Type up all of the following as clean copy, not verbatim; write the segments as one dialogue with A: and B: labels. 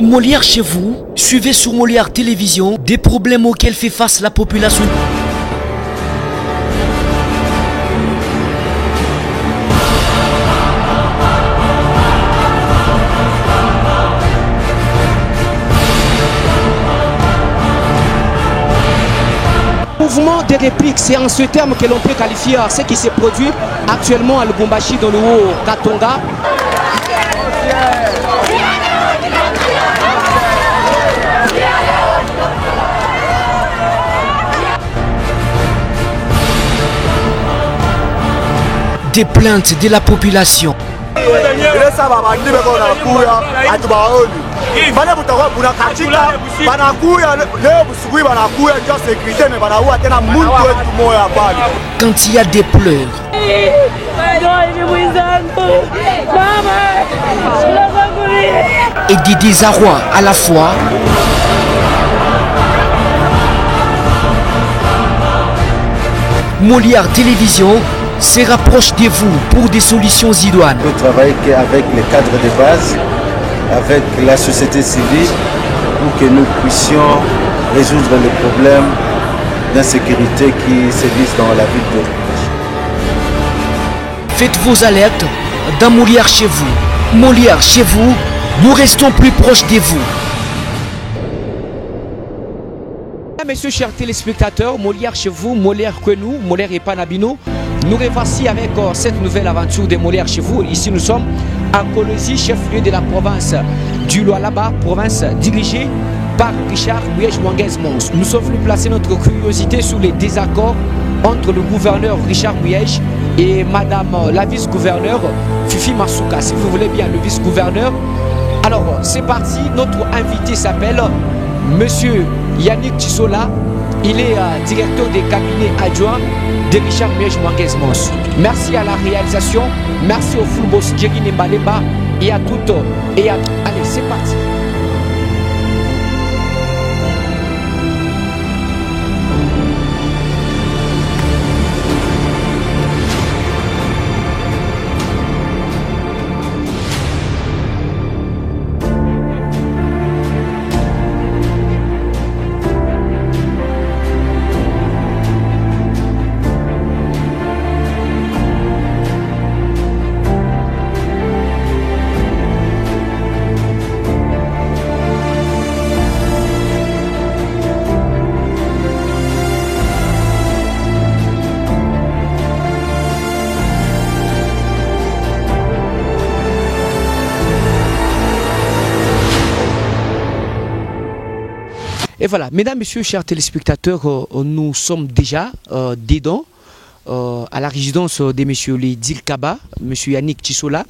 A: Molière chez vous, suivez sur Molière Télévision des problèmes auxquels fait face la population.
B: Mouvement des répliques, c'est en ce terme que l'on peut qualifier ce qui s'est produit actuellement à Lubumbashi dans le Haut-Katonga.
A: Des plaintes de la population. Quand il y a des pleurs et des désarrois à la fois, Molière Télévision se rapproche de vous pour des solutions idoines.
C: On travaille avec les cadres de base, avec la société civile, pour que nous puissions résoudre les problèmes d'insécurité qui sévissent dans la ville de Lubumbashi.
A: Faites vos alertes dans Molière chez vous. Molière chez vous, nous restons plus proches de vous.
B: Messieurs, chers téléspectateurs, Molière chez vous, Molière que nous, Molière et Panabino. Nous revoici avec cette nouvelle aventure de Molière chez vous. Ici, nous sommes à Kolwezi, chef-lieu de la province du Lualaba, province dirigée par Richard Muyej Mons. Nous sommes venus placer notre curiosité sur les désaccords entre le gouverneur Richard Muyej et madame la vice-gouverneure Fifi Masuka, si vous voulez bien, le vice-gouverneur. Alors, c'est parti. Notre invité s'appelle Monsieur Yannick Tshisola. Il est directeur des cabinets adjoints de Richard Muyej Mons. Merci à la réalisation, merci au full boss Jerry Nembaleba et à toutes et à... Allez, c'est parti. Et voilà, mesdames, messieurs, chers téléspectateurs, nous sommes déjà dedans, à la résidence des messieurs les Dilkaba, monsieur Yannick Tshisola,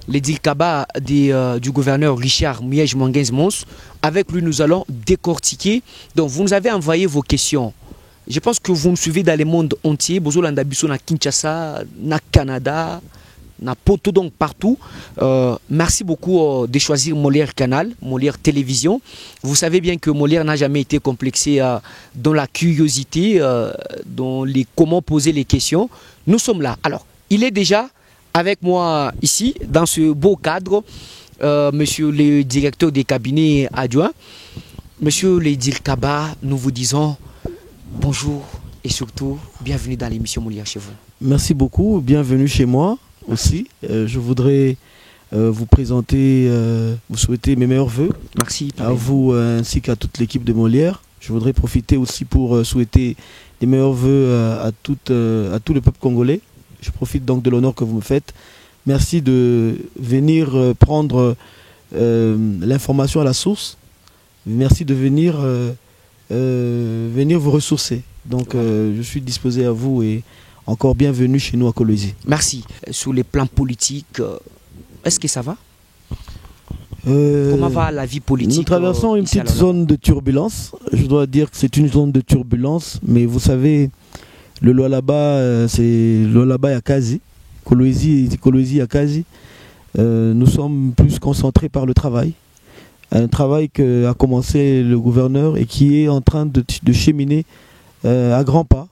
B: les Dilkaba du gouverneur Richard Muyej Mons. Avec lui, nous allons décortiquer. Donc, vous nous avez envoyé vos questions. Je pense que vous nous suivez dans le monde entier. Bozolanda Bisso na Kinshasa, na Canada, na Poto, donc partout. Merci beaucoup de choisir Molière Canal, Molière Télévision. Vous savez bien que Molière n'a jamais été complexé dans la curiosité, dans les comment poser les questions. Nous sommes là. Alors, il est déjà avec moi ici, dans ce beau cadre, monsieur le directeur des cabinets adjoints. Monsieur le Dilkaba, nous vous disons bonjour et surtout bienvenue dans l'émission Molière chez vous.
D: Merci beaucoup, bienvenue chez moi aussi. Je voudrais vous présenter, vous souhaiter mes meilleurs voeux.
A: Merci.
D: À vous ainsi qu'à toute l'équipe de Molière. Je voudrais profiter aussi pour souhaiter les meilleurs voeux à tout le peuple congolais. Je profite donc de l'honneur que vous me faites. Merci de venir prendre l'information à la source. Merci de venir vous ressourcer. Donc je suis disposé à vous et encore bienvenue chez nous à Kolwezi.
A: Merci. Sur les plans politiques, est-ce que ça va? Comment va la vie politique?
D: Nous traversons une petite zone de turbulence. Je dois dire que c'est une zone de turbulence, mais vous savez, le Lualaba, c'est Lualaba et Kazi, Kolwezi et Kazi. Nous sommes plus concentrés par le travail. Un travail qu'a commencé le gouverneur et qui est en train de cheminer à grands pas.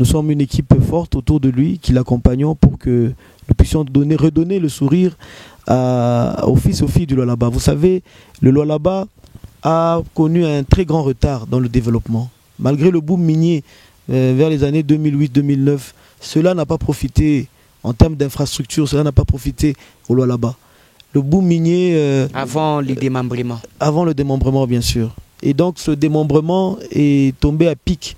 D: Nous sommes une équipe forte autour de lui, qui l'accompagnons pour que nous puissions redonner le sourire aux fils et aux filles du Lualaba. Vous savez, le Lualaba a connu un très grand retard dans le développement. Malgré le boom minier vers les années 2008-2009, cela n'a pas profité en termes d'infrastructure, cela n'a pas profité au Lualaba. Le boom minier...
B: avant le démembrement.
D: Avant le démembrement, bien sûr. Et donc ce démembrement est tombé à pic.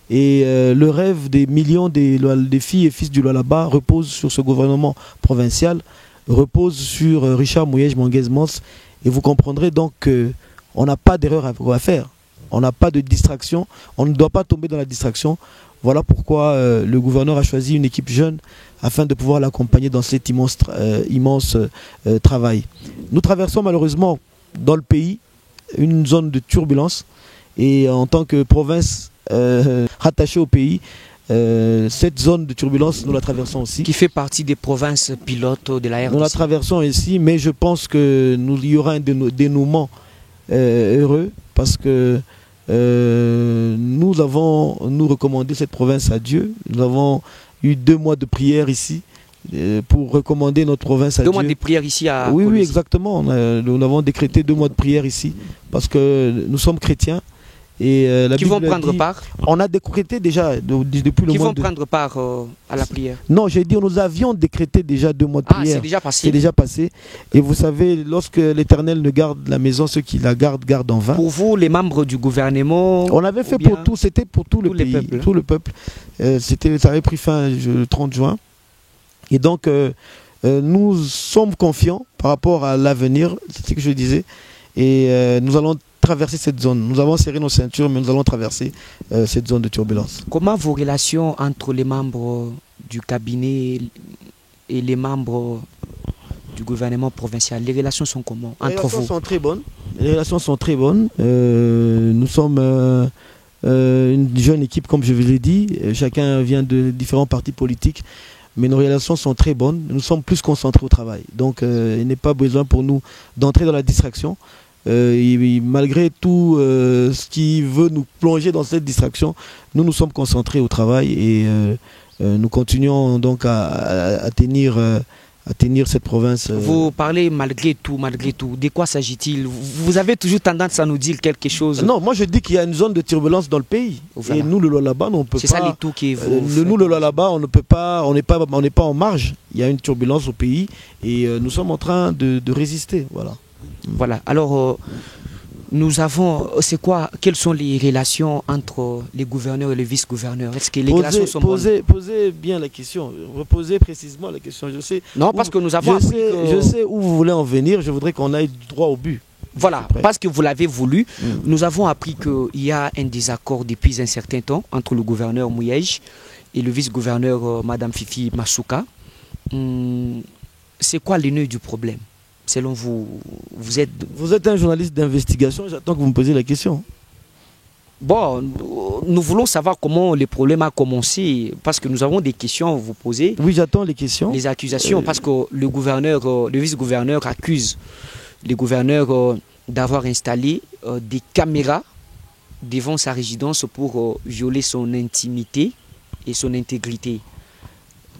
D: Et le rêve des millions des filles et fils du Lualaba repose sur ce gouvernement provincial, repose sur Richard Mouyej Manguez-Mons. Et vous comprendrez donc qu'on n'a pas d'erreur à faire. On n'a pas de distraction. On ne doit pas tomber dans la distraction. Voilà pourquoi le gouverneur a choisi une équipe jeune afin de pouvoir l'accompagner dans cet immense travail. Nous traversons malheureusement dans le pays une zone de turbulence. Et en tant que province rattachée au pays, cette zone de turbulence, nous la traversons aussi.
B: Qui fait partie des provinces pilotes de la RDC.
D: Nous la traversons ici, mais je pense qu'il y aura un dénouement heureux parce que nous avons recommandé cette province à Dieu. Nous avons eu 2 mois de prière ici pour recommander notre province à Dieu.
B: 2 mois de prière ici à
D: Oui,
B: Kolwezi.
D: oui, exactement. Nous avons décrété 2 mois de prière ici parce que nous sommes chrétiens. Et la
B: qui
D: Bible
B: vont prendre
D: dit,
B: part
D: on a décrété déjà depuis le
B: Qui
D: mois
B: vont
D: de...
B: prendre part à la prière.
D: Non, j'ai dit nous avions décrété déjà 2 mois de
B: Ah,
D: prière.
B: c'est déjà passé.
D: C'est déjà passé. Et vous savez, lorsque l'Éternel ne garde la maison, ceux qui la gardent, gardent en vain.
B: Pour vous, les membres du gouvernement...
D: On avait fait pour tout, c'était pour tout le pays, tout le peuple. Ça avait pris fin le 30 juin. Et donc, nous sommes confiants par rapport à l'avenir, c'est ce que je disais. Et nous allons traverser cette zone. Nous avons serré nos ceintures, mais nous allons traverser cette zone de turbulence.
B: Comment vos relations entre les membres du cabinet et les membres du gouvernement provincial, les relations sont comment entre vous?
D: Les relations sont très bonnes. Les relations sont très bonnes. Nous sommes une jeune équipe, comme je vous l'ai dit. Chacun vient de différents partis politiques. Mais nos relations sont très bonnes. Nous sommes plus concentrés au travail. Donc, il n'est pas besoin pour nous d'entrer dans la distraction. Malgré tout ce qui veut nous plonger dans cette distraction, nous sommes concentrés au travail et nous continuons donc à tenir cette province.
B: Vous parlez malgré tout. De quoi s'agit-il? Vous avez toujours tendance à nous dire quelque chose.
D: Non, moi je dis qu'il y a une zone de turbulence dans le pays. Voilà. Et nous, le Lualaba, on peut pas.
B: C'est ça les tout qui est
D: nous, le Lualaba, on ne peut pas, on n'est pas en marge. Il y a une turbulence au pays et nous sommes en train de résister. Voilà.
B: Voilà. Alors, nous avons. Quelles sont les relations entre les gouverneurs et les vice-gouverneurs? Est-ce que les relations sont bonnes?
D: Posez bien la question. Reposez précisément la question. Je sais.
B: Non, parce que nous avons.
D: Je sais où vous voulez en venir. Je voudrais qu'on aille droit au but.
B: Voilà, parce que vous l'avez voulu. Nous avons appris qu'il y a un désaccord depuis un certain temps entre le gouverneur Mouyej et le vice-gouverneur Madame Fifi Masuka. C'est quoi le nœud du problème? Selon vous, vous êtes
D: un journaliste d'investigation, j'attends que vous me posiez la question.
B: Bon, nous voulons savoir comment le problème a commencé, parce que nous avons des questions à vous poser.
D: Oui, j'attends les questions.
B: Les accusations, parce que le vice-gouverneur accuse le gouverneur d'avoir installé des caméras devant sa résidence pour violer son intimité et son intégrité.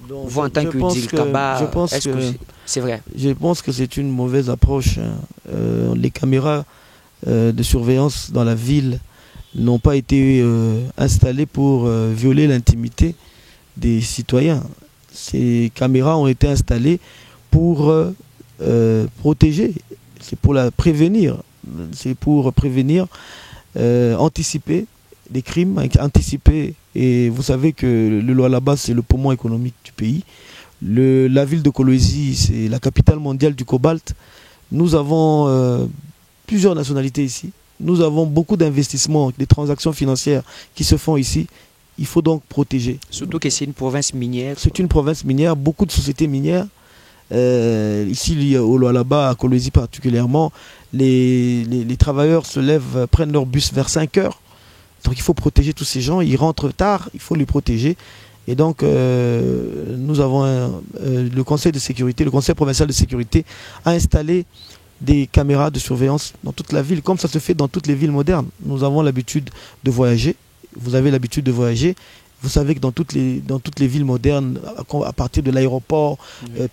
D: Donc,
B: vous, en tant que Dilkaba, est-ce que c'est vrai?
D: Je pense que c'est une mauvaise approche. Les caméras de surveillance dans la ville n'ont pas été installées pour violer l'intimité des citoyens. Ces caméras ont été installées pour protéger, c'est pour prévenir, c'est pour prévenir, anticiper des crimes, anticiper. Et vous savez que le Lualaba, c'est le poumon économique du pays. La ville de Kolwezi, c'est la capitale mondiale du cobalt. Nous avons plusieurs nationalités ici. Nous avons beaucoup d'investissements, des transactions financières qui se font ici. Il faut donc protéger.
B: Surtout que c'est une province minière.
D: C'est une province minière, beaucoup de sociétés minières. Ici, au Lualaba, à Kolwezi particulièrement, les travailleurs se lèvent, prennent leur bus vers 5 heures. Donc il faut protéger tous ces gens, ils rentrent tard, il faut les protéger. Et donc nous avons le conseil de sécurité, le conseil provincial de sécurité a installé des caméras de surveillance dans toute la ville, comme ça se fait dans toutes les villes modernes. Nous avons l'habitude de voyager, vous avez l'habitude de voyager, Vous savez que dans toutes les villes modernes, à partir de l'aéroport,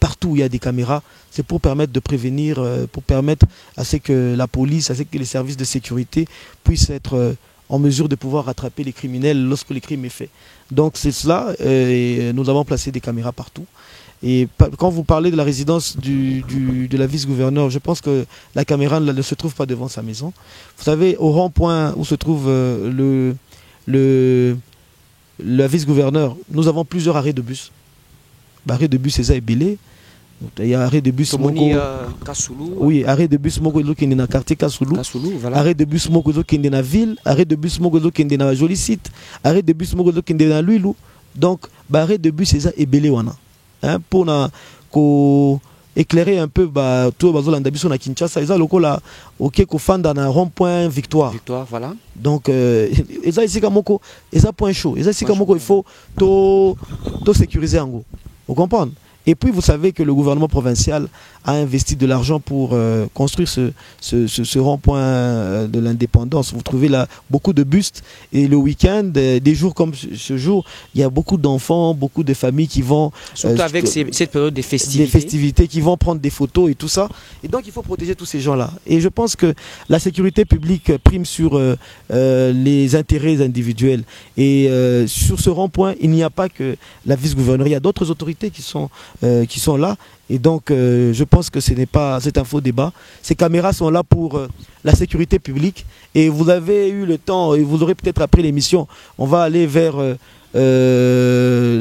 D: partout où il y a des caméras, c'est pour permettre de prévenir, pour permettre à ce que la police, à ce que les services de sécurité puissent être en mesure de pouvoir rattraper les criminels lorsque le crime est fait. Donc c'est cela, et nous avons placé des caméras partout. Et quand vous parlez de la résidence de la vice-gouverneur, je pense que la caméra ne se trouve pas devant sa maison. Vous savez, au rond-point où se trouve la vice-gouverneur, nous avons plusieurs arrêts de bus. Arrêt de bus, c'est ça, est belé. Il y a arrêt de bus
B: Tomoni, Kasulu.
D: Oui, arrêt de bus moko qui est dans le quartier Kasulu.
B: Voilà.
D: Arrêt de bus moko qui est dans la ville. Arrêt de bus moko qui est dans la jolie site. Arrêt de bus moko qui est dans Luilou. Donc, arrêt de bus, c'est ça, est belé wana. Hein, pour éclairer un peu tout le monde à Kinshasa, ils ont le là, ok, qu'on fait dans un rond-point Victoire.
B: Victoire, voilà.
D: Donc, ils ont ici comme ils ont point chaud. Ils ont ici comme il faut tout sécuriser en gros. Vous comprenez? Et puis vous savez que le gouvernement provincial a investi de l'argent pour construire ce rond-point de l'indépendance. Vous trouvez là beaucoup de bustes et le week-end, des jours comme ce jour, il y a beaucoup d'enfants, beaucoup de familles qui vont...
B: Surtout avec cette période des festivités.
D: Des festivités qui vont prendre des photos et tout ça. Et donc il faut protéger tous ces gens-là. Et je pense que la sécurité publique prime sur les intérêts individuels. Et sur ce rond-point, il n'y a pas que la vice-gouverneure, il y a d'autres autorités qui sont là. Et donc, je pense que c'est un faux débat. Ces caméras sont là pour la sécurité publique. Et vous avez eu le temps, et vous aurez peut-être après l'émission, on va aller vers le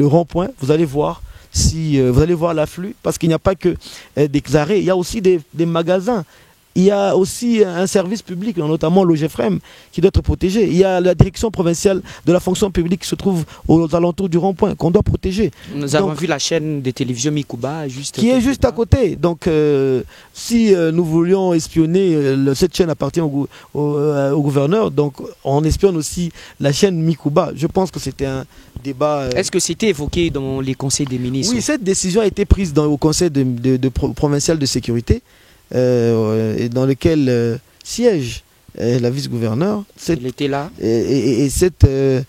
D: rond-point. Vous allez voir vous allez voir l'afflux, parce qu'il n'y a pas que des arrêts, il y a aussi des magasins. Il y a aussi un service public, notamment l'OGFREM, qui doit être protégé. Il y a la direction provinciale de la fonction publique qui se trouve aux alentours du rond-point, qu'on doit protéger.
B: Nous avons vu la chaîne de télévision Mikuba
D: qui est juste à côté. Donc, si nous voulions espionner, cette chaîne appartient au gouverneur, donc on espionne aussi la chaîne Mikuba. Je pense que c'était un débat...
B: Est-ce que c'était évoqué dans les conseils des ministres?
D: Oui, cette décision a été prise au conseil provincial de sécurité. Et dans lequel siège la vice-gouverneure.
B: Il était là.
D: Et ce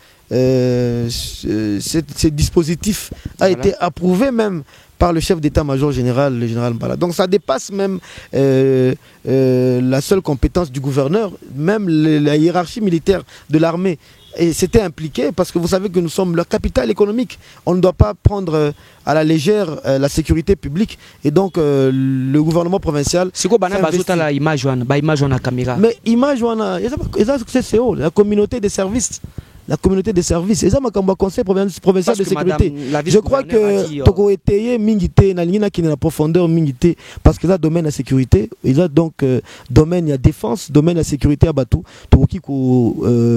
D: dispositif a été approuvé même par le chef d'état-major général, le général Mbala. Donc ça dépasse même la seule compétence du gouverneur, même la hiérarchie militaire de l'armée. Et c'était impliqué parce que vous savez que nous sommes la capitale économique. On ne doit pas prendre à la légère la sécurité publique. Et donc le gouvernement provincial...
B: C'est quoi la image la caméra?
D: Mais image, c'est la communauté des services. La communauté des services. Et ça, ma conseil provincial de sécurité. Je crois que Toko Eteye, Mingite, Nalina qui est la profondeur Mingite, parce que là, domaine la sécurité, et là, donc, domaine, il y a défense, domaine la sécurité à Batou, Toki qu'on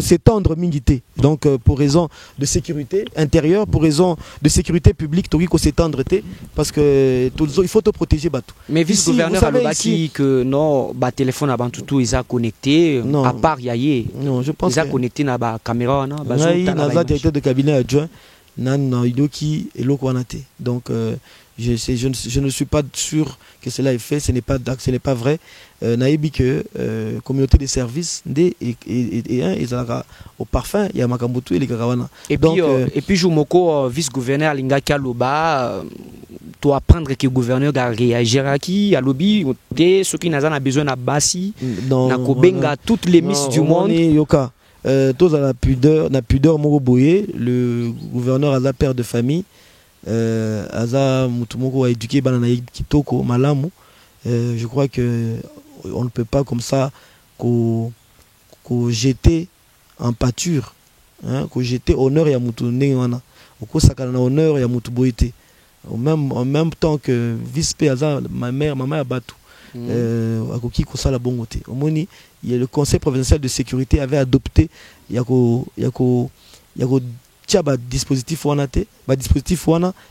D: s'étendre Mingite. Donc, pour raison de sécurité intérieure, pour raison de sécurité publique, Toki qu'on s'étendre, parce que il faut te protéger Batou.
B: Mais vice-gouverneur Alobaki, que non, téléphone avant tout, ils ont connecté, à part Yaye.
D: Non, je pense
B: ils ont connecté na ba caméra na ba
D: directeur de cabinet adjoint nan idoki et lokwanate. Donc je ne suis pas sûr que cela est fait, ce n'est pas vrai. Naïbi que communauté des services et un ils au parfum il y a makambutu et les karawana.
B: Et puis Jumoko vice-gouverneur Linga Kaloba doit apprendre que le gouverneur a réagi à qui à lobby ceux qui n'ont besoin de Bassi na kobenga toutes les miss du monde.
D: Tous à la pudeur Moroboye, le gouverneur Aza père de famille, Aza Mutumoko a éduqué Banana Kitoko Malamu. Je crois que on ne peut pas comme ça jeter en pâture, qu'on jeter honneur et à Mutunengana, qu'on sakana honneur et à Mutuboité. En même temps que vice-p Aza ma mère a battu. Akoki Kosala Bongote. Omoni, le conseil provincial de sécurité avait adopté yako dispositif wana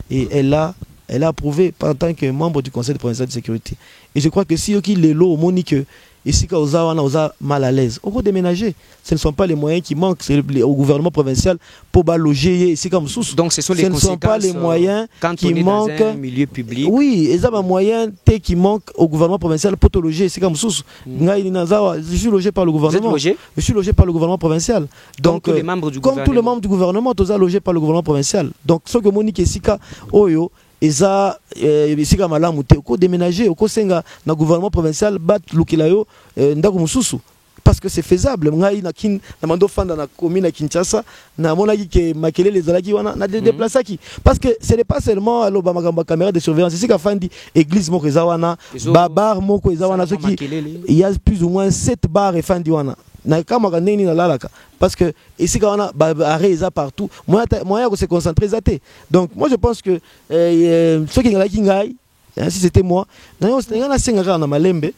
D: et elle a elle a approuvé en tant que membre du Conseil provincial de sécurité. Et je crois que si les lots monique ici quand on a mal à l'aise, on peut déménager. Ce ne sont pas les moyens qui manquent au gouvernement provincial pour loger ici comme sous.
B: Donc ce sont les conséquences.
D: Ce ne sont pas les moyens
B: quand
D: qui
B: on est
D: manquent
B: dans un milieu public.
D: Oui, ils ont un moyen qui manque au gouvernement provincial pour te loger ici comme sous. Je suis logé par le gouvernement.
B: Vous êtes logé?
D: Je suis logé par le gouvernement provincial. Donc
B: tous les membres du
D: comme tous les membres du gouvernement, tous sont logés par le gouvernement provincial. Donc ce que Monique et Sika Oyo eza bisika malamu te ko déménager ko senga na gouvernement provincial bat lukilayo ndako mususu parce que c'est faisable. Ngai na kin na mando fanda na commune à Kinshasa na monaki ke makelele ezalaki wana na déplaçaki parce que ce n'est pas seulement aloba makamba caméra de surveillance c'est fandi église moko ezawana babar moko ezawana ce qui il y a plus ou moins 7 bars et fandi wana na kama kaneni na lalaka parce que ici quand on a arrêt partout moyen de se concentrer zaté. Donc moi je pense que ceux qui ngala ngai si c'était moi na senga na malembe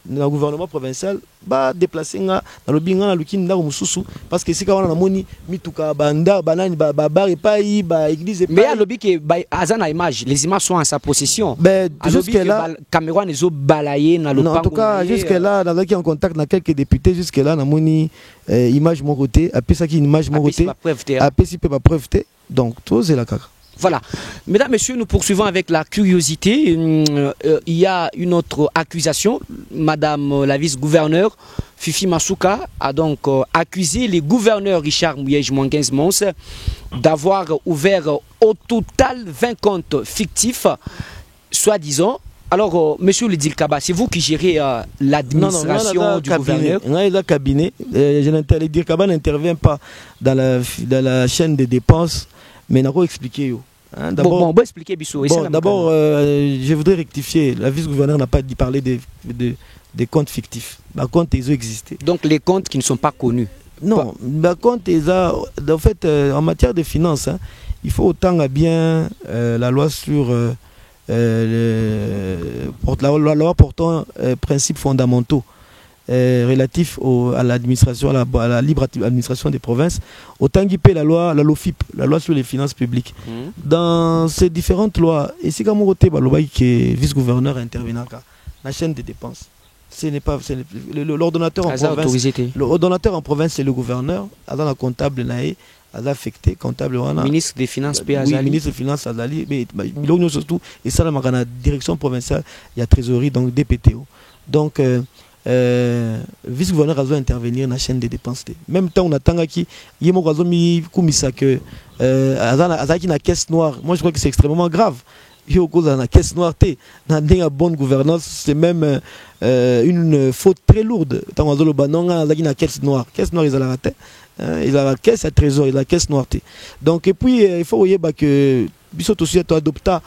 D: na gouvernement provincial ba déplacer nga na lobinga na lukini ndako mususu parce que ici quand on a moni mituka banda banani ba bar et pas ba église et
B: mais à lobi que azana image les images sont en sa possession.
D: Ben jusque là
B: Cameroun les ont balayé na
D: non en tout cas jusque là dans qui en contact na quelques députés jusque là na moni image mon côté après ça qui une image mon côté après si peut pas preuve donc tout c'est la caca.
B: Voilà. Mesdames, Messieurs, nous poursuivons avec la curiosité. Il y a une autre accusation. Madame la vice-gouverneure, Fifi Masuka, a donc accusé les gouverneurs Richard Mouyej-Mwangenz-Mons d'avoir ouvert au total 20 comptes fictifs, soi-disant. Alors, Monsieur le Dilkaba, c'est vous qui gérez l'administration du gouverneur.
D: Le cabinet, le Dilkaba n'intervient pas dans la chaîne de dépenses. Mais on va expliquer.
B: D'abord, expliquer
D: d'abord, je voudrais rectifier. La vice-gouverneur n'a pas dit parler des comptes fictifs. Les comptes, ils ont existé.
B: Donc les comptes qui ne sont pas connus.
D: Non, les comptes, en fait, en matière de finances, il faut autant à bien la loi sur la loi portant principes fondamentaux. Relatif à l'administration, à la libre administration des provinces, autant qu'il paie la LOFIP, la loi sur les finances publiques. Dans ces différentes lois, et si comme on que vice-gouverneur intervenant la chaîne des dépenses, ce n'est pas l'ordonnateur en province. L'ordonnateur en province c'est le gouverneur, dans la comptable naé, affecté comptable
B: ministre des finances
D: oui, ministre des finances Azali, mais surtout et ça dans la direction provinciale, il y a trésorerie donc DPTO. Donc vice-gouverneur a intervenir dans la chaîne des dépenses. Même temps, on attend qu'il y ait que la caisse noire. Moi, je crois que c'est extrêmement grave. Il y a la caisse noire, dans la bonne gouvernance, c'est même une faute très lourde. Tant on a la caisse noire. Caisse noire, ils ont la raté. Il a la caisse à trésor, il a la caisse noire. Donc, et puis, il faut que Bissot aussi adopter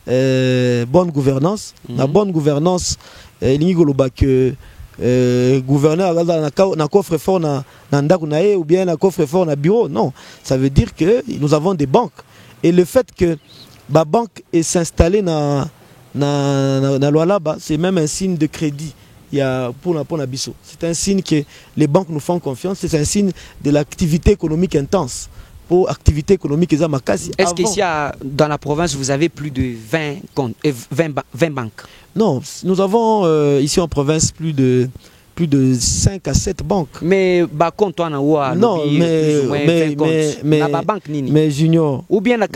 D: bonne gouvernance. La bonne gouvernance, il y a que gouverneur na coffre fort na ndaku na ou bien na coffre fort na bureau. Non, ça veut dire que nous avons des banques et le fait que la banque est s'installer na loi là-bas, c'est même un signe de crédit. Il y a pour la biso. C'est un signe que les banques nous font confiance, c'est un signe de l'activité économique intense. Pour activité économique
B: est-ce qu'ici dans la province vous avez plus de 20 banques?
D: Non, nous avons ici en province plus de 5 à 7 banques.
B: Mais compte toi
D: non, mais junior
B: ou bien la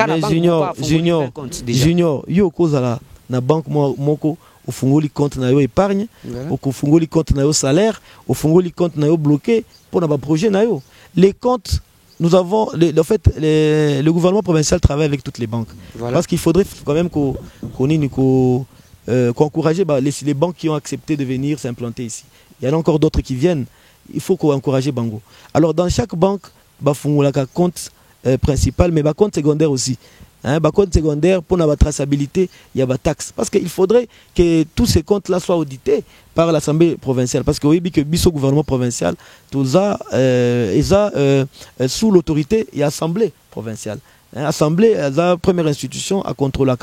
D: junior yo kozala na banque moko au fungoli compte na yo épargne, au fungoli compte na yo salaire, au fungoli compte na yo bloqué pour na ba projet na yo. Les comptes nous avons, en fait, le gouvernement provincial travaille avec toutes les banques. Voilà. Parce qu'il faudrait quand même qu'encourager les banques qui ont accepté de venir s'implanter ici. Il y en a encore d'autres qui viennent. Il faut encourager Bango. Alors, dans chaque banque, il y a un compte principal, mais un compte secondaire aussi. Compte secondaire, pour la traçabilité, il y a des taxes. Parce qu'il faudrait que tous ces comptes-là soient audités par l'Assemblée provinciale. Parce que oui, que le gouvernement provincial, tout ça, sous l'autorité et l'Assemblée provinciale. L'Assemblée, la première institution à contrôler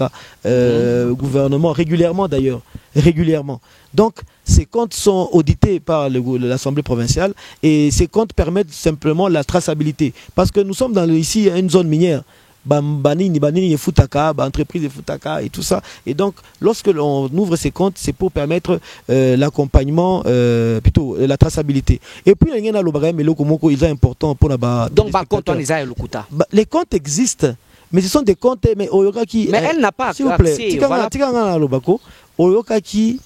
D: le gouvernement régulièrement d'ailleurs. Régulièrement. Donc, ces comptes sont audités par l'Assemblée provinciale et ces comptes permettent simplement la traçabilité. Parce que nous sommes ici une zone minière. banini et futaka, entreprise et futaka et tout ça. Et donc, lorsque l'on ouvre ces comptes, c'est pour permettre l'accompagnement, plutôt la traçabilité. Et puis, il y a le important pour la.
B: Donc,
D: les comptes existent, mais ce sont des comptes. Mais
B: elle n'a pas accès.
D: Oyokaki,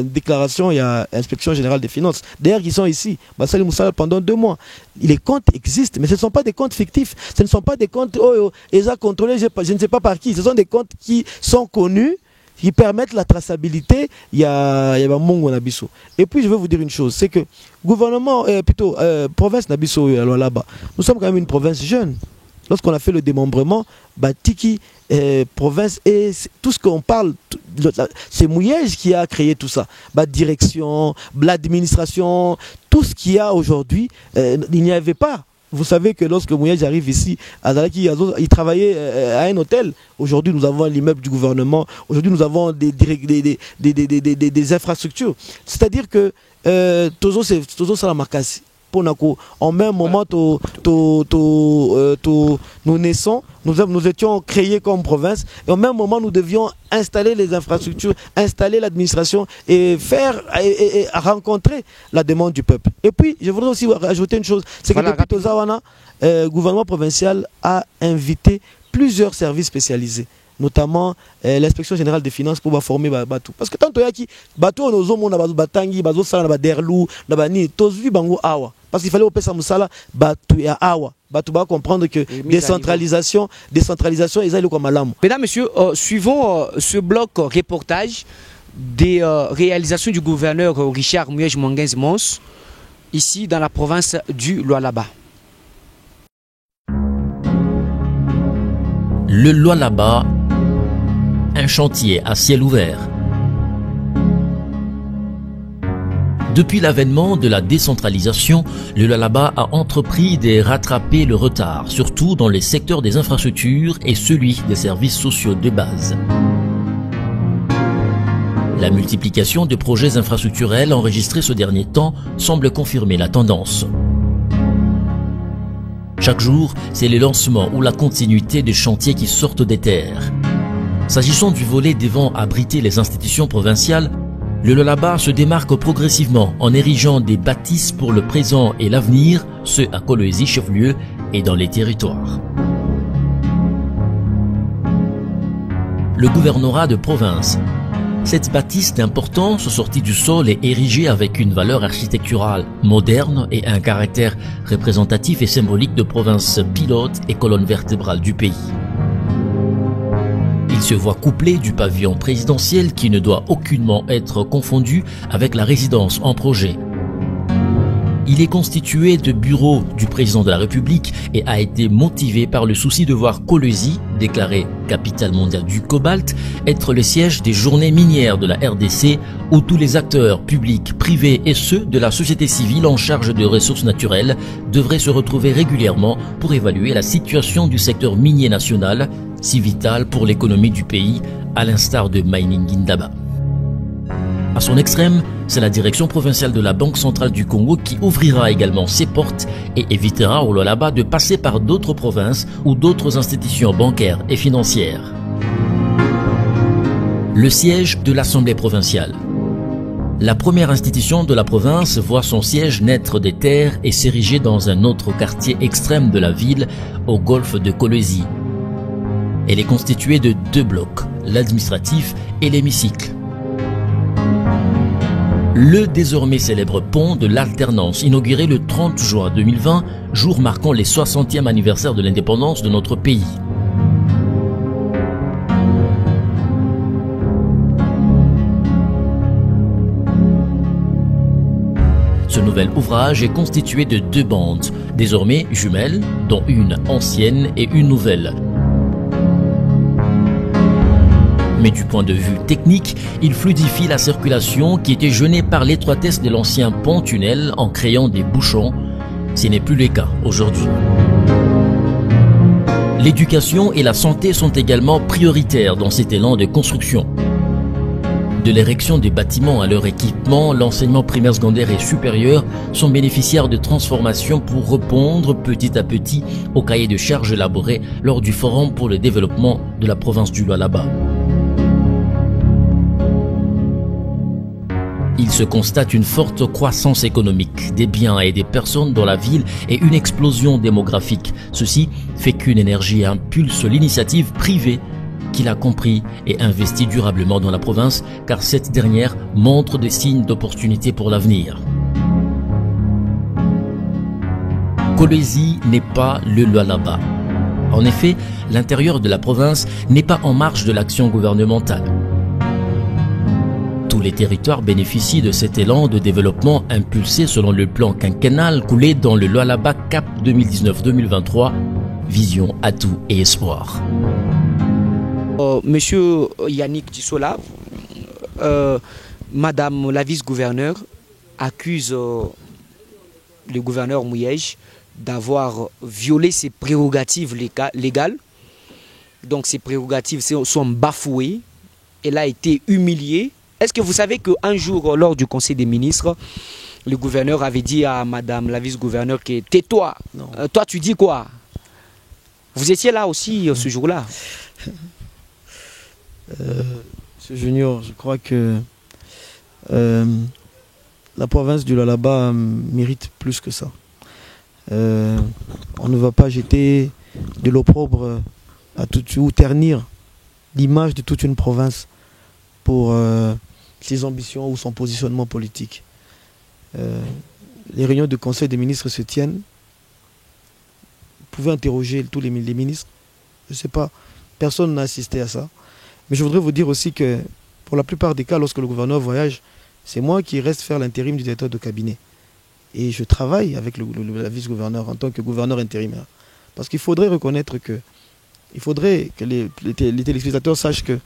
D: déclaration, il y a Inspection Générale des Finances. D'ailleurs, ils sont ici, Bassali Moussala, pendant 2 mois. Les comptes existent, mais ce ne sont pas des comptes fictifs. Ce ne sont pas des comptes, ils ont contrôlé, je ne sais pas par qui. Ce sont des comptes qui sont connus, qui permettent la traçabilité. Il y a Mongo Nabiso. Et puis, je veux vous dire une chose, c'est que gouvernement, province Nabiso, là-bas, nous sommes quand même une province jeune. Lorsqu'on a fait le démembrement, Tiki, province, et tout ce qu'on parle, c'est Mouyej qui a créé tout ça. Direction, l'administration, tout ce qu'il y a aujourd'hui, il n'y avait pas. Vous savez que lorsque Mouyej arrive ici, il travaillait à un hôtel. Aujourd'hui, nous avons l'immeuble du gouvernement. Aujourd'hui, nous avons des infrastructures. C'est-à-dire que Tozo Salamakasi. En même moment, nous naissons, nous étions créés comme province, et au même moment, nous devions installer les infrastructures, installer l'administration et et rencontrer la demande du peuple. Et puis, je voudrais aussi rajouter une chose, c'est que depuis Tozawana, le gouvernement provincial a invité plusieurs services spécialisés, notamment l'inspection générale des finances pour former Batou. Parce que tant que Batou, nous avons Batangi, Bazo Sala, Baderlou, Nabani, Tozu Bango Awa. Parce qu'il fallait au Pessa Moussala, Batou et Awa. Batou va comprendre que décentralisation, ils aillent comme Malam.
B: Mesdames, Messieurs, suivons ce bloc reportage des réalisations du gouverneur Richard Mouyej Mwangenz Mons, ici dans la province du Lualaba.
E: Le Lualaba, un chantier à ciel ouvert. Depuis l'avènement de la décentralisation, le Lualaba a entrepris de rattraper le retard, surtout dans les secteurs des infrastructures et celui des services sociaux de base. La multiplication de projets infrastructurels enregistrés ce dernier temps semble confirmer la tendance. Chaque jour, c'est le lancement ou la continuité des chantiers qui sortent des terres. S'agissant du volet devant abriter les institutions provinciales, le Lualaba se démarque progressivement en érigeant des bâtisses pour le présent et l'avenir, ceux à Kolwezi chef-lieu et dans les territoires. Le gouvernorat de province. Cette bâtisse d'importance sortie du sol est érigée avec une valeur architecturale moderne et un caractère représentatif et symbolique de province pilote et colonne vertébrale du pays. Il se voit couplé du pavillon présidentiel qui ne doit aucunement être confondu avec la résidence en projet. Il est constitué de bureaux du président de la République et a été motivé par le souci de voir Kolwezi, déclarée capitale mondiale du cobalt, être le siège des journées minières de la RDC où tous les acteurs publics, privés et ceux de la société civile en charge de ressources naturelles devraient se retrouver régulièrement pour évaluer la situation du secteur minier national, si vital pour l'économie du pays, à l'instar de Mining Indaba. À son extrême, c'est la direction provinciale de la Banque centrale du Congo qui ouvrira également ses portes et évitera au Lualaba de passer par d'autres provinces ou d'autres institutions bancaires et financières. Le siège de l'Assemblée provinciale. La première institution de la province voit son siège naître des terres et s'ériger dans un autre quartier extrême de la ville, au golfe de Kolwezi. Elle est constituée de 2 blocs, l'administratif et l'hémicycle. Le désormais célèbre pont de l'alternance, inauguré le 30 juin 2020, jour marquant les 60e anniversaire de l'indépendance de notre pays. Ce nouvel ouvrage est constitué de 2 bandes, désormais jumelles, dont une ancienne et une nouvelle. Mais du point de vue technique, il fluidifie la circulation qui était gênée par l'étroitesse de l'ancien pont-tunnel en créant des bouchons. Ce n'est plus le cas aujourd'hui. L'éducation et la santé sont également prioritaires dans cet élan de construction. De l'érection des bâtiments à leur équipement, l'enseignement primaire, secondaire et supérieur sont bénéficiaires de transformations pour répondre petit à petit au cahier de charges élaboré lors du Forum pour le développement de la province du Lualaba. Il se constate une forte croissance économique des biens et des personnes dans la ville et une explosion démographique. Ceci fait qu'une énergie impulse l'initiative privée qu'il a compris et investi durablement dans la province, car cette dernière montre des signes d'opportunité pour l'avenir. Kolwezi n'est pas le Lualaba. En effet, l'intérieur de la province n'est pas en marge de l'action gouvernementale. Tous les territoires bénéficient de cet élan de développement impulsé selon le plan quinquennal coulé dans le Lualaba Cap 2019-2023, vision, atout et espoir.
B: Monsieur Yannick Tissola, Madame la vice-gouverneure accuse le gouverneur Mouyej d'avoir violé ses prérogatives légales. Donc ses prérogatives sont bafouées. Elle a été humiliée. Est-ce que vous savez qu'un jour, lors du Conseil des ministres, le gouverneur avait dit à Madame la vice-gouverneure que tais-toi, toi tu dis quoi? Vous étiez là aussi ce jour-là.
D: Monsieur Junior, je crois que la province du Lualaba mérite plus que ça. On ne va pas jeter de l'opprobre ou ternir l'image de toute une province pour ses ambitions ou son positionnement politique. Les réunions de conseil des ministres se tiennent. Vous pouvez interroger tous les ministres. Je ne sais pas, personne n'a assisté à ça. Mais je voudrais vous dire aussi que pour la plupart des cas, lorsque le gouverneur voyage, c'est moi qui reste faire l'intérim du directeur de cabinet. Et je travaille avec la vice-gouverneur en tant que gouverneur intérimaire. Parce qu'il faudrait reconnaître que, il faudrait que les téléspectateurs sachent que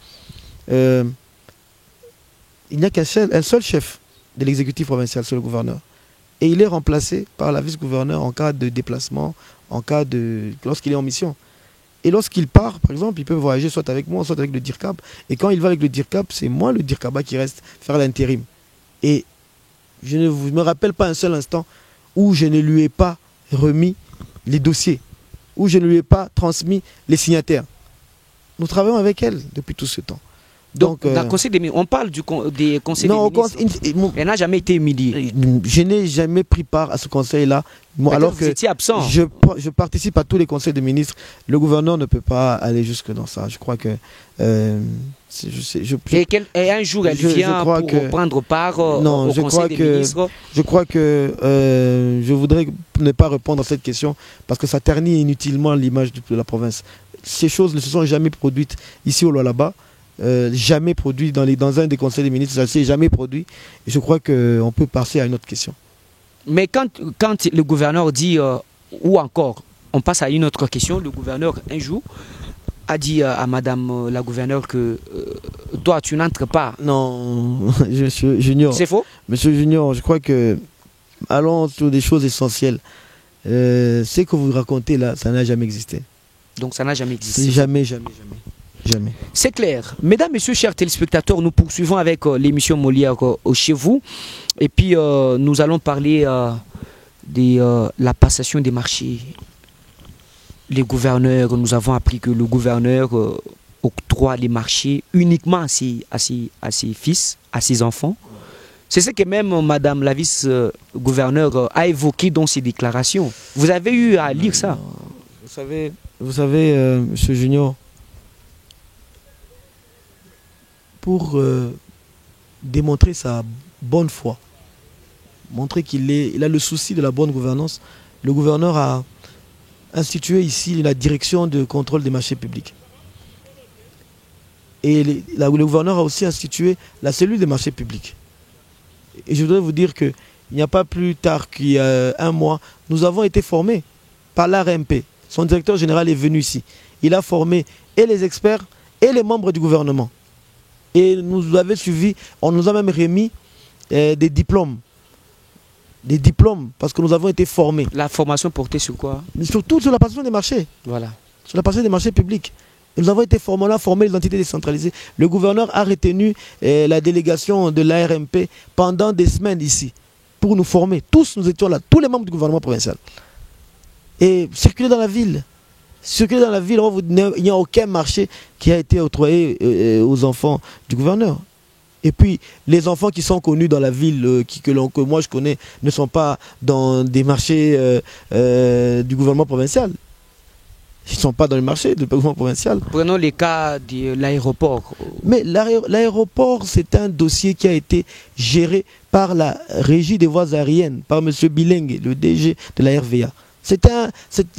D: il n'y a qu'un seul chef de l'exécutif provincial, c'est le gouverneur. Et il est remplacé par la vice-gouverneur en cas de déplacement, lorsqu'il est en mission. Et lorsqu'il part, par exemple, il peut voyager soit avec moi, soit avec le DIRCAB. Et quand il va avec le DIRCAB, c'est moi, le DIRCABA, qui reste faire l'intérim. Et je ne me rappelle pas un seul instant où je ne lui ai pas remis les dossiers, où je ne lui ai pas transmis les signataires. Nous travaillons avec elle depuis tout ce temps.
B: Donc dans le conseil des ministres, on parle des conseils des ministres. Elle n'a jamais été humiliée.
D: Je n'ai jamais pris part à ce conseil-là. Alors que
B: vous étiez absent.
D: Je participe à tous les conseils des ministres. Le gouverneur ne peut pas aller jusque dans ça. Je crois que...
B: et un jour, elle vient pour prendre part au conseil des ministres.
D: Je crois que je voudrais ne pas répondre à cette question parce que ça ternit inutilement l'image de la province. Ces choses ne se sont jamais produites ici au Lualaba. Jamais produit dans un des conseils des ministres, ça ne s'est jamais produit. Et je crois qu'on peut passer à une autre question.
B: Mais quand le gouverneur dit, ou encore, on passe à une autre question, le gouverneur un jour a dit à Madame la gouverneure que toi tu n'entres pas.
D: Non, Monsieur Junior.
B: C'est faux?
D: Monsieur Junior, je crois que allons sur des choses essentielles. Ce que vous racontez là, ça n'a jamais existé.
B: Donc ça n'a jamais existé.
D: Jamais.
B: C'est clair. Mesdames, Messieurs, chers téléspectateurs, nous poursuivons avec l'émission Molière chez vous. Et puis, nous allons parler de la passation des marchés. Les gouverneurs, nous avons appris que le gouverneur octroie les marchés uniquement à ses fils, à ses enfants. C'est ce que même Madame la vice-gouverneure a évoqué dans ses déclarations. Vous avez eu à lire ça?
D: Vous savez, Monsieur Junior, pour démontrer sa bonne foi, montrer qu'il a le souci de la bonne gouvernance, le gouverneur a institué ici la direction de contrôle des marchés publics. Et le gouverneur a aussi institué la cellule des marchés publics. Et je voudrais vous dire qu'il n'y a pas plus tard qu'il y a un mois, nous avons été formés par l'ARMP. Son directeur général est venu ici. Il a formé et les experts et les membres du gouvernement. Et nous avons suivi, on nous a même remis des diplômes. Des diplômes, parce que nous avons été formés.
B: La formation portée sur quoi?
D: Surtout sur la passation des marchés.
B: Voilà.
D: Sur la passation des marchés publics. Nous avons été formés, on a formé les entités décentralisées. Le gouverneur a retenu la délégation de l'ARMP pendant des semaines ici pour nous former. Tous, nous étions là, tous les membres du gouvernement provincial. Et circuler dans la ville. Circuler dans la ville, il n'y a aucun marché qui a été octroyé aux enfants du gouverneur. Et puis, les enfants qui sont connus dans la ville, que moi je connais, ne sont pas dans des marchés du gouvernement provincial. Ils ne sont pas dans le marché du gouvernement provincial.
B: Prenons les cas de l'aéroport.
D: Mais l'aéroport, c'est un dossier qui a été géré par la régie des voies aériennes, par M. Bilengue, le DG de la RVA.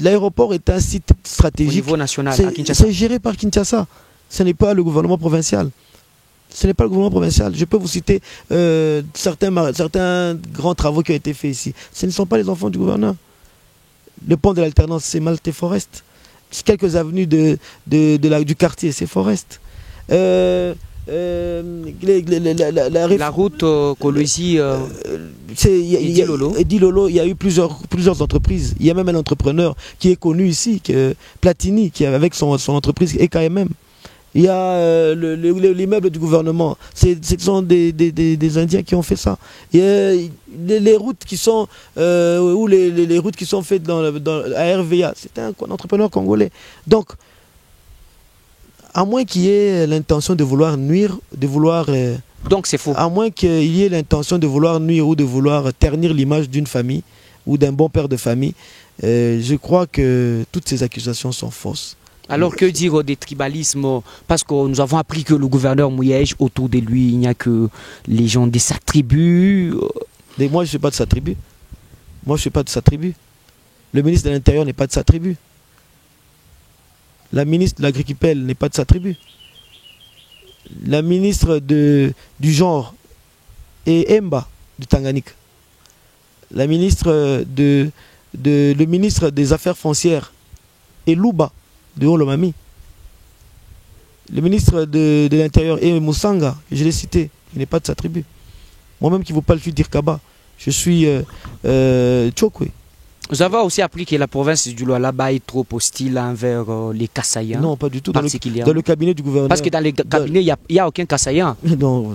D: L'aéroport est un site stratégique.
B: Au niveau national, à Kinshasa.
D: C'est géré par Kinshasa. Ce n'est pas le gouvernement provincial. Ce n'est pas le gouvernement provincial. Je peux vous citer certains grands travaux qui ont été faits ici. Ce ne sont pas les enfants du gouverneur. Le pont de l'alternance, c'est Malte Forest. Quelques avenues du quartier, c'est Forest. La
B: route Kolwezi
D: Dilolo, il y a eu plusieurs entreprises. Il y a même un entrepreneur qui est connu ici, Platini, qui avec son entreprise EKMM. Il y a l'immeuble du gouvernement. Ce sont des Indiens qui ont fait ça. Et, les routes qui sont les routes qui sont faites dans la RVA, c'est un entrepreneur congolais. Donc, à moins qu'il y ait l'intention de vouloir nuire,
B: donc c'est faux.
D: À moins qu'il y ait l'intention de vouloir nuire ou de vouloir ternir l'image d'une famille ou d'un bon père de famille, je crois que toutes ces accusations sont fausses.
B: Alors que dire des tribalismes? Parce que nous avons appris que le gouverneur Mouyège, autour de lui, il n'y a que les gens de sa tribu.
D: Mais moi, je ne suis pas de sa tribu. Moi, je ne suis pas de sa tribu. Le ministre de l'Intérieur n'est pas de sa tribu. La ministre de l'Agriculture n'est pas de sa tribu. La ministre du Genre est Emba, du Tanganyika. Le ministre des Affaires foncières est Luba, de Olomami. Le ministre de l'Intérieur est Moussanga, je l'ai cité, il n'est pas de sa tribu. Moi-même qui ne veux pas le dire Kaba, je suis Tchokwe.
B: Vous avez aussi appris que la province du Lualaba est trop hostile envers les Kassaïens?
D: Non, pas du tout. Dans le cabinet du gouverneur.
B: Parce que dans le cabinet, il n'y a aucun Kassaïen.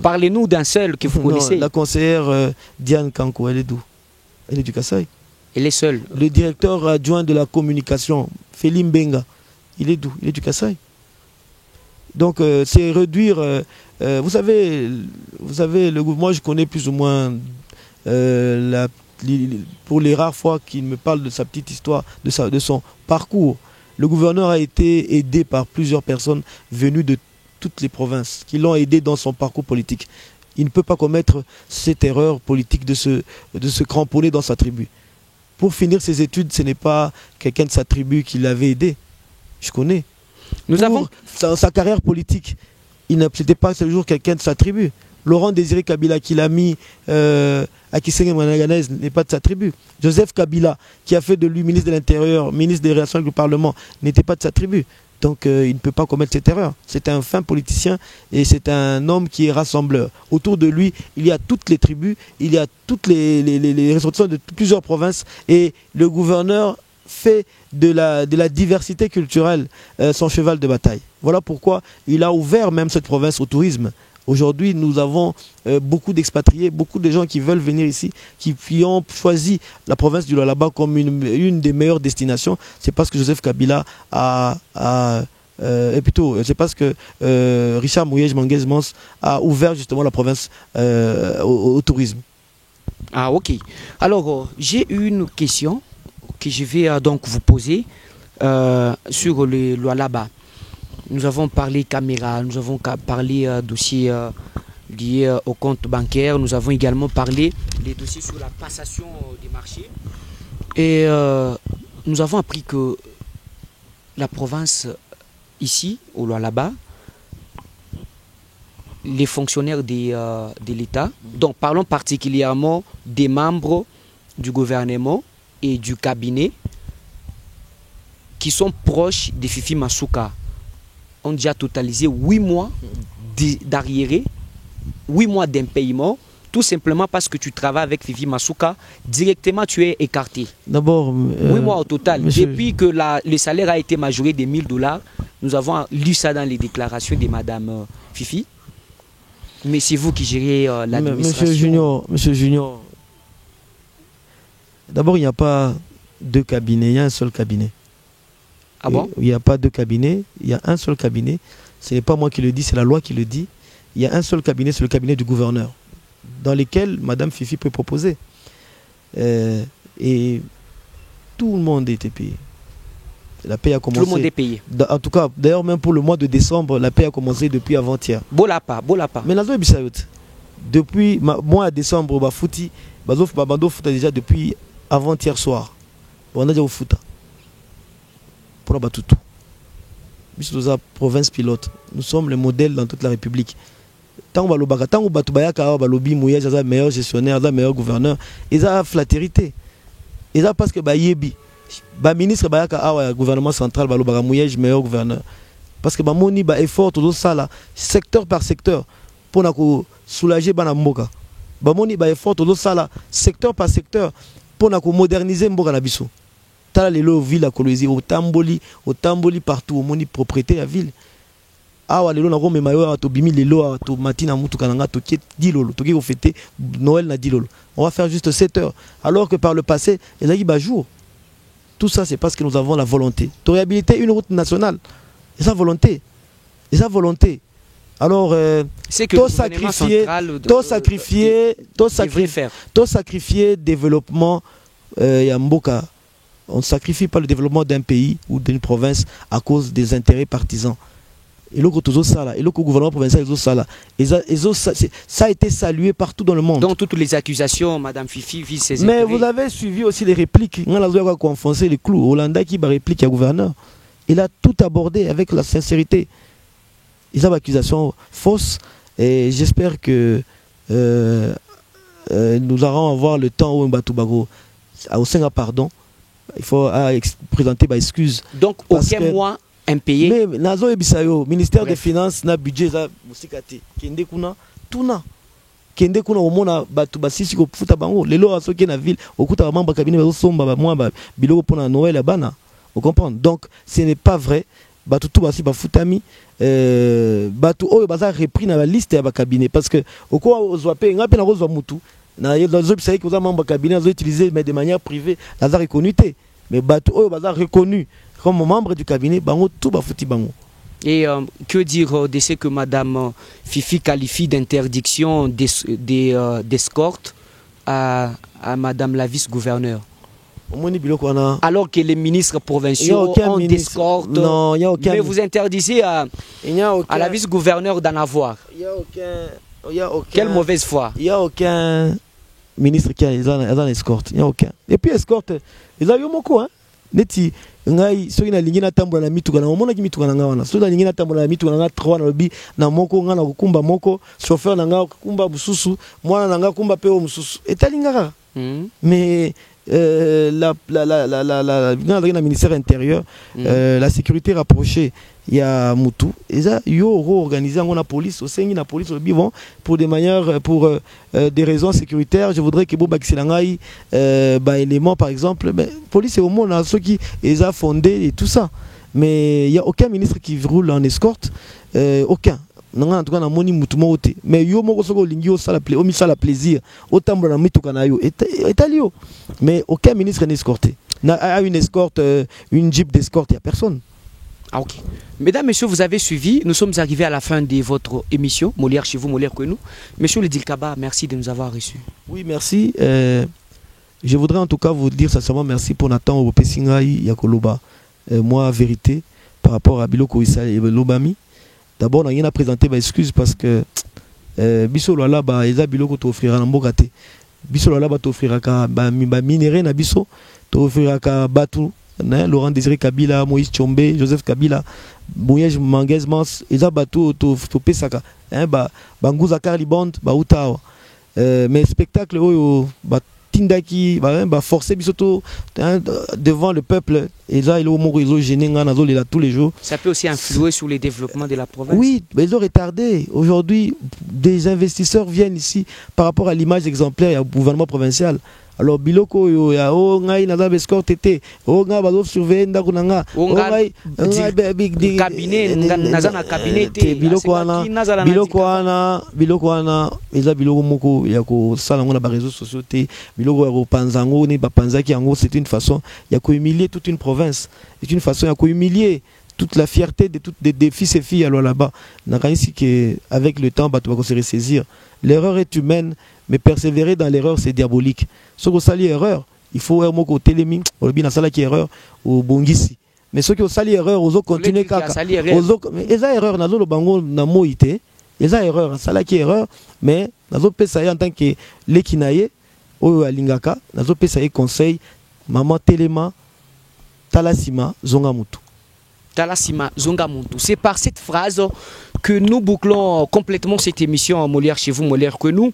B: Parlez-nous d'un seul que vous connaissez.
D: La conseillère Diane Kanko, elle est d'où? Elle est du Kassai.
B: Elle est seule.
D: Le directeur adjoint de la communication, Félim Benga, il est d'où? Il est du Kassai. Donc c'est réduire... vous savez, moi je connais plus ou moins pour les rares fois qu'il me parle de sa petite histoire, de son parcours. Le gouverneur a été aidé par plusieurs personnes venues de toutes les provinces qui l'ont aidé dans son parcours politique. Il ne peut pas commettre cette erreur politique de se cramponner dans sa tribu. Pour finir ses études, ce n'est pas quelqu'un de sa tribu qui l'avait aidé. Je connais. Sa carrière politique, c'était pas ce jour quelqu'un de sa tribu. Laurent Désiré Kabila qui l'a mis à Kisenge Managanese n'est pas de sa tribu. Joseph Kabila qui a fait de lui ministre de l'Intérieur, ministre des Relations avec le Parlement, n'était pas de sa tribu. Donc il ne peut pas commettre cette erreur. C'est un fin politicien et c'est un homme qui est rassembleur. Autour de lui, il y a toutes les tribus, il y a toutes les ressortissants de plusieurs provinces et le gouverneur fait de la diversité culturelle son cheval de bataille. Voilà pourquoi il a ouvert même cette province au tourisme. Aujourd'hui, nous avons beaucoup d'expatriés, beaucoup de gens qui veulent venir ici, qui ont choisi la province du Lualaba comme une des meilleures destinations. C'est parce que Joseph Kabila c'est parce que Richard Mouyège Manguez Mons a ouvert justement la province au tourisme.
B: Ah ok. Alors, j'ai une question que je vais donc vous poser sur le Lualaba. Nous avons parlé caméra, nous avons parlé dossiers liés au compte bancaire, nous avons également parlé des dossiers sur la passation des marchés. Et nous avons appris que la province, ici, au Lualaba, les fonctionnaires de l'État, donc parlons particulièrement des membres du gouvernement et du cabinet qui sont proches de Fifi Masuka, ont déjà totalisé 8 mois d'arriérés, 8 mois d'impayement tout simplement parce que tu travailles avec Fifi Masuka, directement tu es écarté.
D: D'abord,
B: 8 mois au total.
D: monsieur...
B: Depuis que le salaire a été majoré de $1000, nous avons lu ça dans les déclarations de Madame Fifi. Mais c'est vous qui gérez l'administration.
D: Monsieur Junior, d'abord il n'y a pas deux cabinets, il y a un seul cabinet.
B: Ah bon?
D: Il n'y a pas deux cabinets, il y a un seul cabinet. Ce n'est pas moi qui le dis, c'est la loi qui le dit. Il y a un seul cabinet, c'est le cabinet du gouverneur, dans lequel Madame Fifi peut proposer. Et tout le monde était payé. La paie a commencé.
B: Tout le monde est payé.
D: En tout cas, d'ailleurs, même pour le mois de décembre, la paie a commencé depuis avant-hier.
B: Bolapa.
D: Mais la depuis mois de décembre, Bafouti, Bando Fouta déjà depuis avant-hier soir. On a déjà au Fouta. Pour la Batoutou. Nous sommes la province pilote. Nous sommes le modèle dans toute la République. Tant que Batoubayaka, Balobi, Mouya, ils sont meilleurs gestionnaires, ils sont meilleurs gouverneurs. Ils ont flatérité. Ils ont parce que Bayebi. Le ministre du gouvernement central, le meilleur gouverneur. Parce que moni ba effort tout ça là, secteur par secteur, pour soulager Banamboka. Moni ba effort tout ça là, secteur par secteur, pour moderniser Mboka Nabiso. Tala lelo ville à Kolwezi, au Tamboli partout, au moni propriété à ville. Awa lelo na ko memayo to bimi lelo to matina mutu kananga to ki dilolo, to ki fêter Noël na dilolo. On va faire juste 7 heures, alors que par le passé, les a ba jour. Tout ça, c'est parce que nous avons la volonté de réhabiliter une route nationale. Et sa volonté. Alors,
B: c'est que
D: sacrifier développement Yamboka. On ne sacrifie pas le développement d'un pays ou d'une province à cause des intérêts partisans. Et le gouvernement provincial, ça a été salué partout dans le monde.
B: Donc toutes les accusations, Madame Fifi vise ses
D: mais
B: intérêts.
D: Vous avez suivi aussi les répliques. On a enfoncé les clous. Hollanda qui va répliquer au gouverneur. Il a tout abordé avec la sincérité. Ils ont des accusations fausses. Et j'espère que nous allons avoir le temps où Mbatoubago au Sénat pardon. Il faut présenter des excuses.
B: Donc aucun mois impayé.
D: Mais nazo ebisayo ministère des finances na budget za musikati kende kuna tuna kende kuna omona batu basisi ko futa bango lelo asoki na ville okuta ba mamba cabinet bazo somba ba mwa ba biloko pona Noël bana. Vous comprenez? Donc ce n'est pas vrai. Batu tout basi ba futami batu oyo baza repris na la liste ya ba cabinet parce que oko ozwape ngape na kozwa mutu na yezo bisayi ko za mamba cabinet zo utiliser mais de manière privée la reconnu té mais batu oyo baza reconnu comme membre du cabinet, bango tout bafouti bango.
B: Et que dire de ce que Madame Fifi qualifie d'interdiction d'escorte à Madame la vice-gouverneure? Alors que les ministres provinciaux ont d'escorte, mais vous interdisez à la vice-gouverneure d'en avoir. Quelle mauvaise foi.
D: Il n'y a aucun ministre qui a une escorte. Il n'y a aucun. Et puis escorte, ils ont eu beaucoup, hein. Neti ngai soki na lingi na tambola na mituka na omona ki mituka na ngawana soki na lingi na tambola na mituka na nga 3 na lobi na moko nga na kukumba moko chauffeur na nga kukumba bususu mwana na nga kumba peo mususu etalingaka mais la ministère intérieur la sécurité rapprochée il y a Moutou et ça yo organisé en la police au sein de la police au bivon pour des manières pour des raisons sécuritaires. Je voudrais que Boba Kiselangai éléments par exemple mais police et au monde ceux qui les a fondés et tout ça mais il y a aucun ministre qui roule en escorte aucun. En tout cas, moni mutumo ote. Mais yo moko soko lingi o sala plaisir. Autant na mituka na yo. Etalio. Mais aucun ministre n'est escorté. A une escorte, une jeep d'escorte, il n'y a personne.
B: Ah, ok. Mesdames, messieurs, vous avez suivi. Nous sommes arrivés à la fin de votre émission. Molière chez vous, Molière que nous. Monsieur le Dilkaba, merci de nous avoir reçus.
D: Oui, merci. Je voudrais en tout cas vous dire sincèrement merci pour Nathan Opesingai Yakoloba. Moi, vérité, par rapport à Biloko Issa et Lobami. D'abord, on a présenté mes excuses parce que biso là ba eza biloko to offrira na mboka te. Biso là ba to offrira ka ba minéré na biso, to offrira ka batu, Laurent Désiré Kabila, Moïse Tchombe, Joseph Kabila, Mouyej Manguez Mans, eza batu to pesaka. Ba Nguza Carli Band, ba utawa. Mais spectacle oyo ba tindaki forcer bisoto devant le peuple et là il est gêné là tous les jours.
B: Ça peut aussi influer sur le développement de la province.
D: Oui, mais ils ont retardé. Aujourd'hui, des investisseurs viennent ici par rapport à l'image exemplaire du gouvernement provincial. Alors biloko yo ya o ngai na zabe score tété o nga bazo surveiller ndako nanga o ngai
B: cabinet nazana cabinet
D: biloko wana eza biloko moko ya ko sala ngona ba réseaux sociaux té biloko ya ko panzango ni ba panzaki yango, c'est une façon ya ko humilier toute une province, c'est une façon ya ko humilier toute la fierté des fils et filles alors là-bas. Ici que avec le temps, tu vas se ressaisir. L'erreur est humaine, mais persévérer dans l'erreur, c'est diabolique. Ce qui est erreur, il faut un mot côté les mines, on le sala qui erreur au bongisi. Mais ceux qui ont sali erreur, ils ont continué kaka. Mais ils ont erreur, nazo le bango na moïté. Ils ont erreur, sala qui erreur, mais nazo pesa en tant que lekinaye o alingaka, nazo pesa conseil maman telema talasima zonga mutu.
B: Talasima Zonga Muntu. C'est par cette phrase que nous bouclons complètement cette émission Molière chez vous, Molière que nous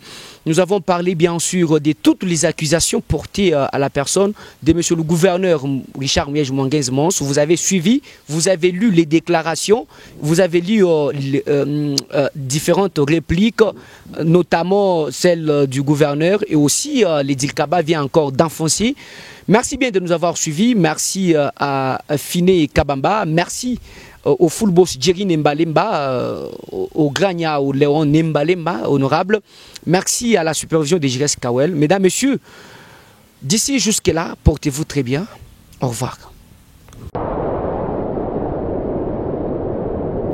B: avons parlé bien sûr de toutes les accusations portées à la personne de monsieur le gouverneur Richard Miege-Mwangenz-Mons. Vous avez suivi, vous avez lu les déclarations, vous avez lu différentes répliques, notamment celle du gouverneur, et aussi les Dilkaba vient encore d'enfoncer. Merci bien de nous avoir suivis. Merci à Finé Kabamba. Merci au full boss Jerry Nembalemba, au Grania, au Léon Nembalemba, honorable. Merci à la supervision de Jires Kawel. Mesdames, Messieurs, d'ici jusque-là, portez-vous très bien. Au revoir.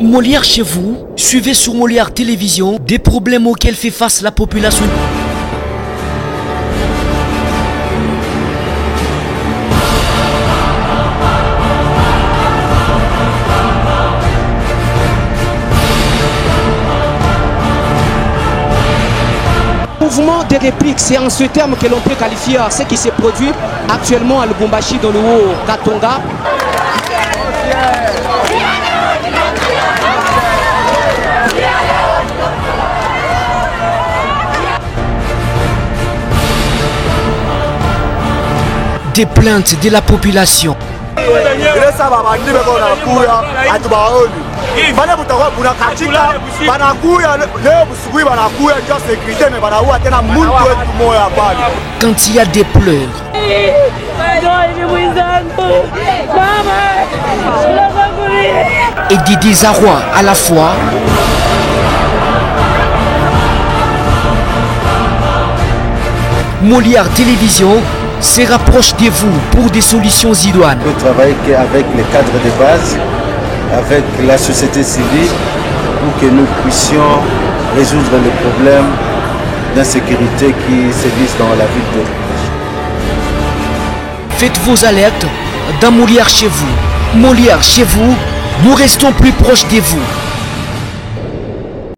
A: Molière chez vous, suivez sur Molière Télévision des problèmes auxquels fait face la population.
B: Mouvement des répliques, c'est en ce terme que l'on peut qualifier ce qui s'est produit actuellement à Lubumbashi dans le Haut-Katonga.
A: Des plaintes de la population. Quand il y a des pleurs et des désarrois à la fois, Molière Télévision se rapproche de vous pour des solutions idoines.
C: On peut travailler avec les cadres de base, avec la société civile, pour que nous puissions résoudre les problèmes d'insécurité qui sévissent dans la ville de Lubumbashi.
A: Faites vos alertes dans Molière chez vous. Molière chez vous, nous restons plus proches de vous.